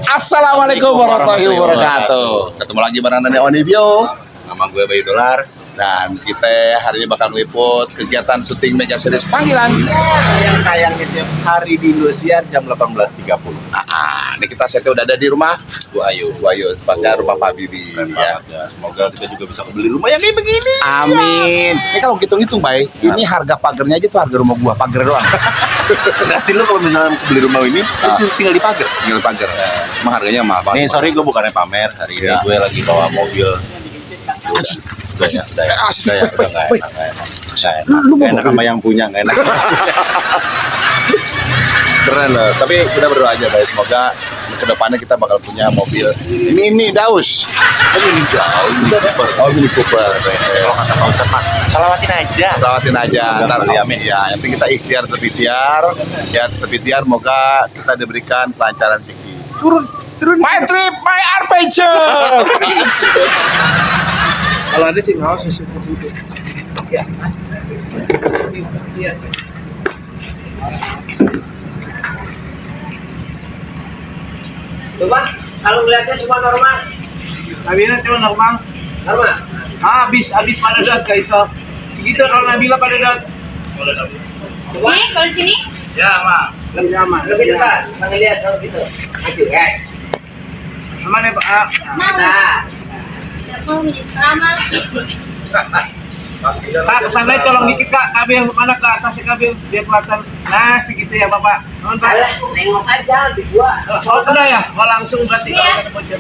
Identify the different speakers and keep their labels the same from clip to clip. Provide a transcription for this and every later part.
Speaker 1: Assalamualaikum warahmatullahi wabarakatuh. Ketemu lagi bareng Nani Onibio.
Speaker 2: Nama gue Bayu Dolar.
Speaker 1: Dan kita hari ini bakal meliput kegiatan syuting Mega Series Panggilan
Speaker 2: Yang tayangnya tiap hari di Indosiar jam 18.30.
Speaker 1: Ini kita setnya udah ada di rumah
Speaker 2: Bu Ayu.
Speaker 1: tepatnya rumah Pak Bibi ya.
Speaker 2: Semoga kita juga bisa beli rumah yang kayak begini.
Speaker 1: Amin. Ini kalau hitung-hitung, Bay, ini harga pagernya aja tuh harga rumah gua, pager doang.
Speaker 2: Berarti lu kalau misalnya beli rumah ini, lu tinggal di pagar.
Speaker 1: Tinggal pager. Emang harganya mahal banget.
Speaker 2: Nih, sorry gue bukannya pamer. Hari ini gue lagi bawa mobil. Udah nggak enak sama yang punya, nggak enak.
Speaker 1: Keren loh. Tapi kita berdoa aja, guys. Semoga kedepannya kita bakal punya mobil Mini Daus. Mini Cooper.
Speaker 2: Kalau kata Pak Ustadz, Pak, salawatin aja.
Speaker 1: Ntar
Speaker 2: Amin.
Speaker 1: Ya, yang penting kita ikhtiar semoga kita diberikan kelancaran tinggi. Turun. My trip, my adventure.
Speaker 3: Kalau ada sih mau susu itu. Ya. Iya.
Speaker 4: Coba kalau melihatnya semua normal.
Speaker 3: Nabila cuma normal.
Speaker 4: Normal.
Speaker 3: Habis pada dat guys. Segitu kalau Nabila pada dat.
Speaker 4: Coba.
Speaker 5: Kalau sini?
Speaker 3: Ya, Mak. Lebih aman.
Speaker 4: Lebih dekat. Bang lihat kalau gitu. Maju, guys.
Speaker 3: Aman ya, Pak?
Speaker 4: Nah.
Speaker 5: Mau ramal.
Speaker 3: Kak, kesana tolong dikit Kak, kabel mana ke atasnya kabel biar kelihatan. Nah, segitu ya Bapak. Aman Pak.
Speaker 4: Alah, nengok aja di gua.
Speaker 3: Oh, udah ya? Oh, langsung berarti kalau ada bocor.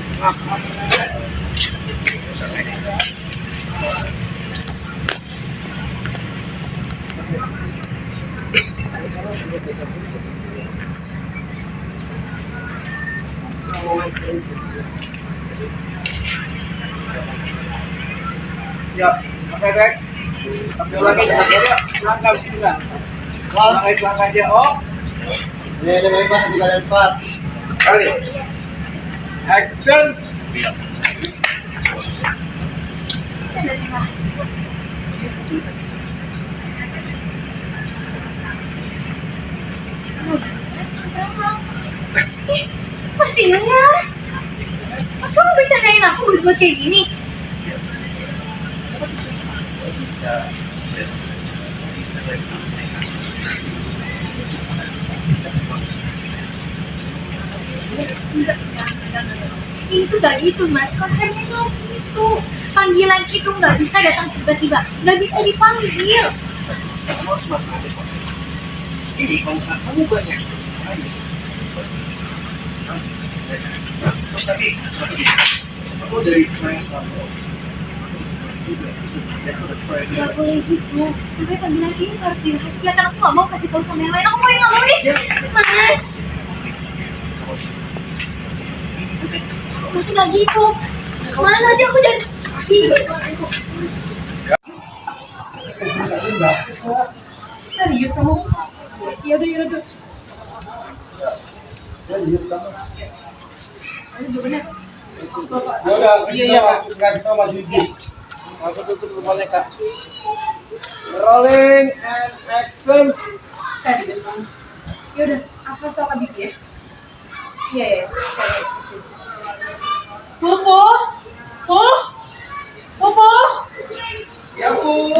Speaker 3: Ya, oke baik. Ambil lagi saja ya. Langkah sini kan. Langkah aja. Oh.
Speaker 2: Ini dari Pak, juga dari Pak.
Speaker 3: Kali. Action.
Speaker 5: Masih ya? Mas kamu bercandain aku berbuat kayak gini? Enggak. Ini tuh gak gitu mas, konsepnya tuh gitu. Panggilan itu nggak bisa datang tiba-tiba, nggak bisa dipanggil.
Speaker 3: Kamu harus makan. Ini kalau kamu banyak. Terus tadi aku dari sama
Speaker 5: Gak boleh gitu, sampai panggilan ini harus dirahasiakan. Aku gak mau kasih tahu sama yang lain. Aku gak mau nih, mas. Masih gak gitu. Mana aja aku jadi sih. Serius kamu? Ya udah.
Speaker 3: Iya Kak, kasih tahu Mas Widi. Aku tutup rumahnya Kak. Rolling and action.
Speaker 6: Serius kamu? Ya udah, aku tahu Kak Bibi ya. Iya. Pupu.
Speaker 3: Ya Bu.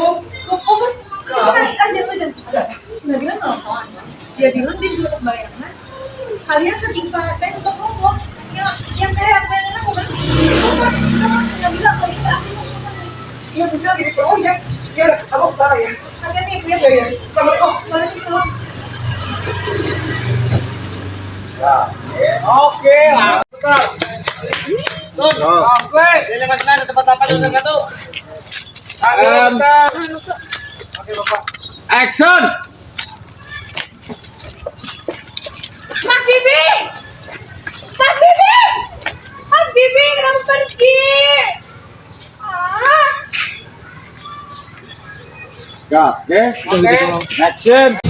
Speaker 6: Pupu, kita sudah bilang nonton. Dia bilang dia juga bayangan. Kalian ketimpa tembok ngomong. Yang kayak bayangan aku kan. Nggak bilang kalau kita.
Speaker 3: Iya Bu bilang gini, oh ya. Ya udah, aku kesana ya.
Speaker 6: Kalian nih,
Speaker 3: Iya. Assalamualaikum.
Speaker 6: Waalaikumsalam.
Speaker 3: Oke, lancar. Oke.
Speaker 4: Ini masalah tempat apa juga satu.
Speaker 3: Oke, Bapak. Action.
Speaker 6: Mas Bibi, kenapa pergi?
Speaker 3: Oke. Action.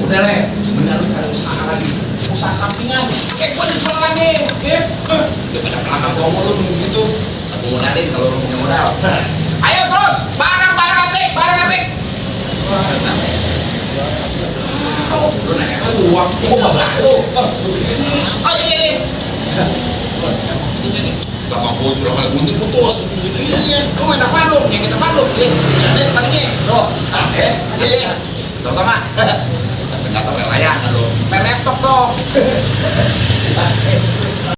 Speaker 7: Udah le, bener cari usaha lagi, usaha sampingan. Gue dijual lagi, udah pada pelanggan promo lu gitu. Aku modalin kalau lu punya modal. Ayo terus, barang atik. Lu nanya uang, gua nggak berani lu. Oh ini. 80 sudah malah gunting putus. Iya, lu main apa lu? Yang kita malu. Ini palingnya. Tuh, iya. Sama. Kata layangan lu. Main laptop dong.